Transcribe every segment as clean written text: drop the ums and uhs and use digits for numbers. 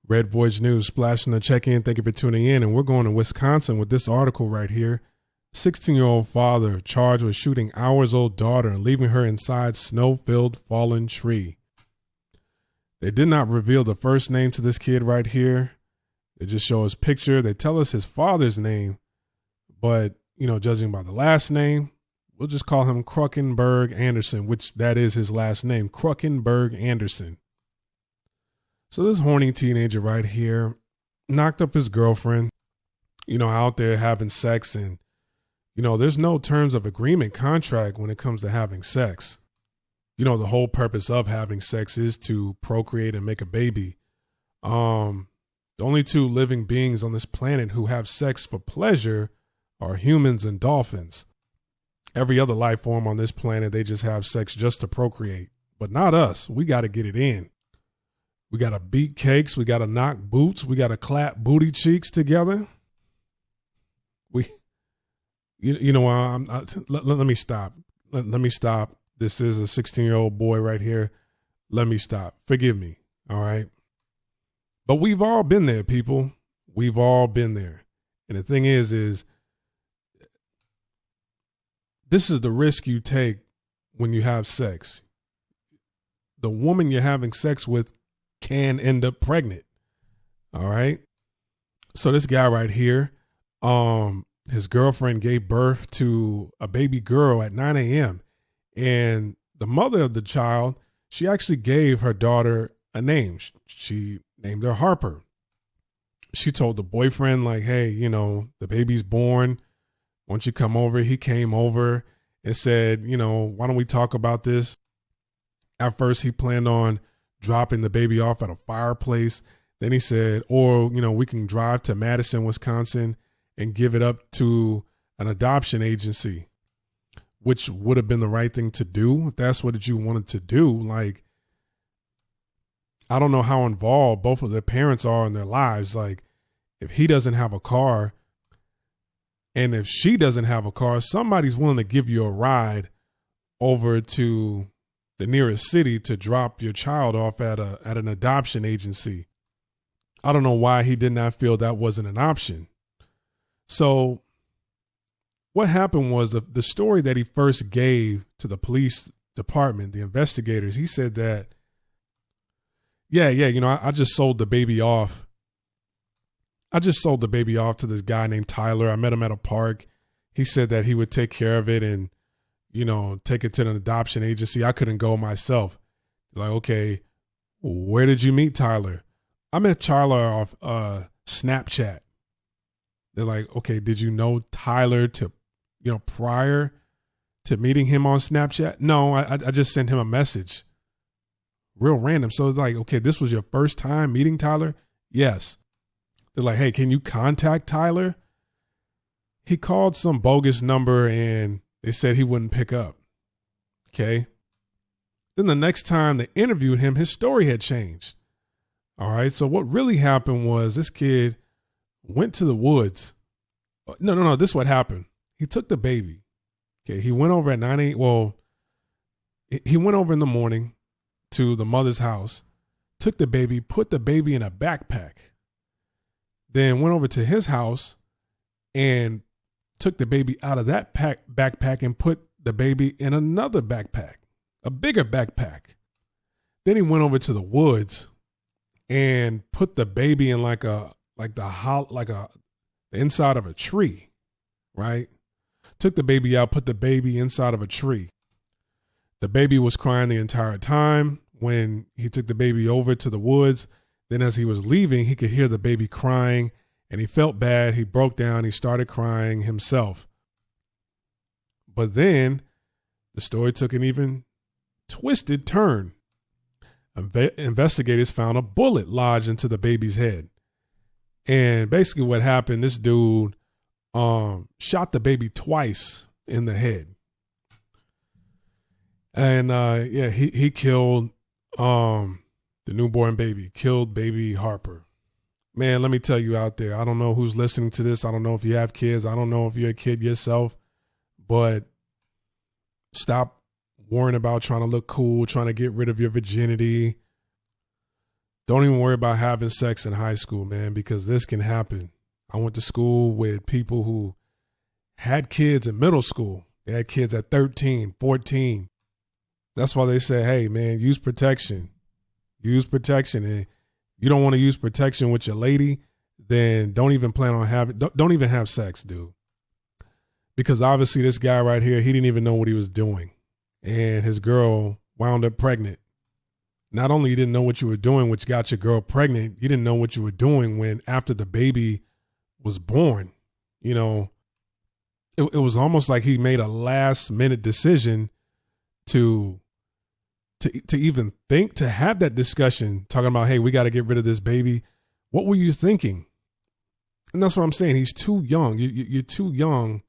Red Voyage News splashing the check-in. Thank you for tuning in. And we're going to Wisconsin with this article right here. 16-year-old father charged with shooting hours-old daughter and leaving her inside snow-filled fallen tree. They did not reveal the first name to this kid right here. They just show his picture. They tell us his father's name. But, judging by the last name, we'll just call him Kruckenberg-Anderson, which that is his last name, Kruckenberg-Anderson. So this horny teenager right here knocked up his girlfriend, out there having sex. And, there's no terms of agreement contract when it comes to having sex. The whole purpose of having sex is to procreate and make a baby. The only two living beings on this planet who have sex for pleasure are humans and dolphins. Every other life form on this planet, they just have sex just to procreate. But not us. We got to get it in. We got to beat cakes. We got to knock boots. We got to clap booty cheeks together. Let me stop. Let me stop. This is a 16-year-old boy right here. Let me stop. Forgive me. All right. But we've all been there, people. We've all been there. And the thing is this is the risk you take when you have sex. The woman you're having sex with can end up pregnant. All right. So this guy right here, his girlfriend gave birth to a baby girl at 9 a.m. And the mother of the child, she actually gave her daughter a name. She named her Harper. She told the boyfriend, like, hey, the baby's born. Won't you come over? He came over and said, why don't we talk about this? At first, he planned on dropping the baby off at a fireplace. Then he said, or, we can drive to Madison, Wisconsin and give it up to an adoption agency, which would have been the right thing to do if that's what you wanted to do. Like, I don't know how involved both of their parents are in their lives. Like, if he doesn't have a car and if she doesn't have a car, somebody's willing to give you a ride over to the nearest city to drop your child off at an adoption agency. I don't know why he did not feel that wasn't an option. So what happened was the story that he first gave to the police department, the investigators, he said that, I just sold the baby off. I just sold the baby off to this guy named Tyler. I met him at a park. He said that he would take care of it and, take it to an adoption agency. I couldn't go myself. Like, okay, where did you meet Tyler? I met Tyler off Snapchat. They're like, okay, did you know Tyler prior to meeting him on Snapchat? No, I just sent him a message. Real random. So it's like, okay, this was your first time meeting Tyler? Yes. They're like, hey, can you contact Tyler? He called some bogus number and they said he wouldn't pick up. Okay. Then the next time they interviewed him, his story had changed. All right. So what really happened was this kid went to the woods. No. This is what happened. He took the baby. Okay. He went over at 9 a.m. Well, he went over in the morning to the mother's house, took the baby, put the baby in a backpack, then went over to his house and took the baby out of that backpack and put the baby in another backpack, a bigger backpack. Then he went over to the woods and put the baby in the inside of a tree, right? Took the baby out, put the baby inside of a tree. The baby was crying the entire time when he took the baby over to the woods. Then as he was leaving, he could hear the baby crying and he felt bad. He broke down. He started crying himself. But then the story took an even twisted turn. Investigators found a bullet lodged into the baby's head. And basically what happened, this dude shot the baby twice in the head. And he killed the newborn baby, killed baby Harper. Man, let me tell you out there, I don't know who's listening to this. I don't know if you have kids. I don't know if you're a kid yourself, but stop worrying about trying to look cool, trying to get rid of your virginity. Don't even worry about having sex in high school, man, because this can happen. I went to school with people who had kids in middle school. They had kids at 13, 14. That's why they say, hey, man, use protection. Use protection. And you don't want to use protection with your lady, then don't even plan on having, don't even have sex, dude. Because obviously this guy right here, he didn't even know what he was doing. And his girl wound up pregnant. Not only you didn't know what you were doing, which got your girl pregnant, you didn't know what you were doing when after the baby was born. You know, it was almost like he made a last minute decision to even think, to have that discussion, talking about, hey, we got to get rid of this baby. What were you thinking? And that's what I'm saying. He's too young. You're too young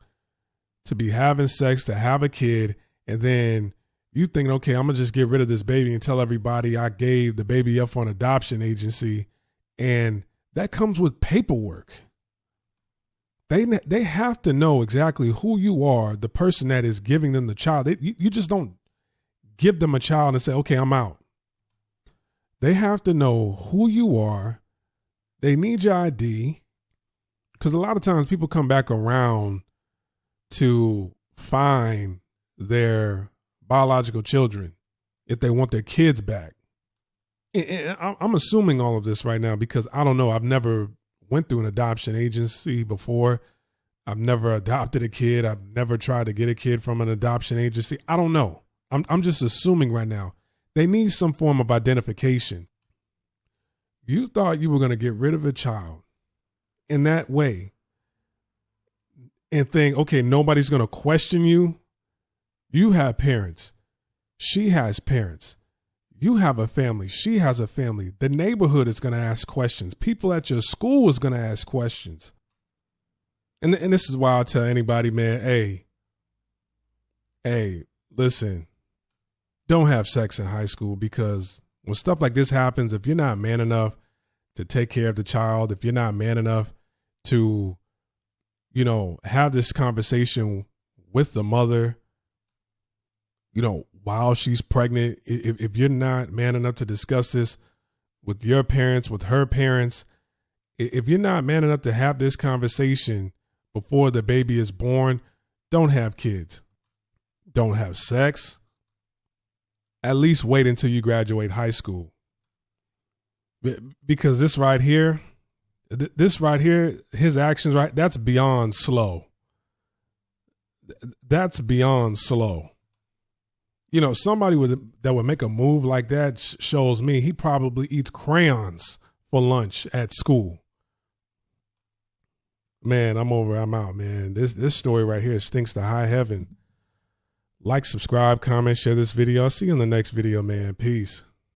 to be having sex, to have a kid, and then you thinking, okay, I'm going to just get rid of this baby and tell everybody I gave the baby up for an adoption agency. And that comes with paperwork. They have to know exactly who you are, the person that is giving them the child. You just don't give them a child and say, okay, I'm out. They have to know who you are. They need your ID, because a lot of times people come back around to find their biological children if they want their kids back. And I'm assuming all of this right now because I don't know. I've never went through an adoption agency before. I've never adopted a kid. I've never tried to get a kid from an adoption agency. I don't know. I'm just assuming right now. They need some form of identification. You thought you were going to get rid of a child in that way and think, okay, nobody's going to question you. You have parents. She has parents. You have a family. She has a family. The neighborhood is going to ask questions. People at your school is going to ask questions. And this is why I tell anybody, man, hey, listen, don't have sex in high school, because when stuff like this happens, if you're not man enough to take care of the child, if you're not man enough to, have this conversation with the mother, while she's pregnant, if you're not man enough to discuss this with your parents, with her parents, if you're not man enough to have this conversation before the baby is born, don't have kids. Don't have sex. At least wait until you graduate high school. Because this right here, his actions, right, that's beyond slow. That's beyond slow. Somebody that would make a move like that shows me he probably eats crayons for lunch at school. Man, I'm out, man. This story right here stinks to high heaven. Like, subscribe, comment, share this video. I'll see you in the next video, man. Peace.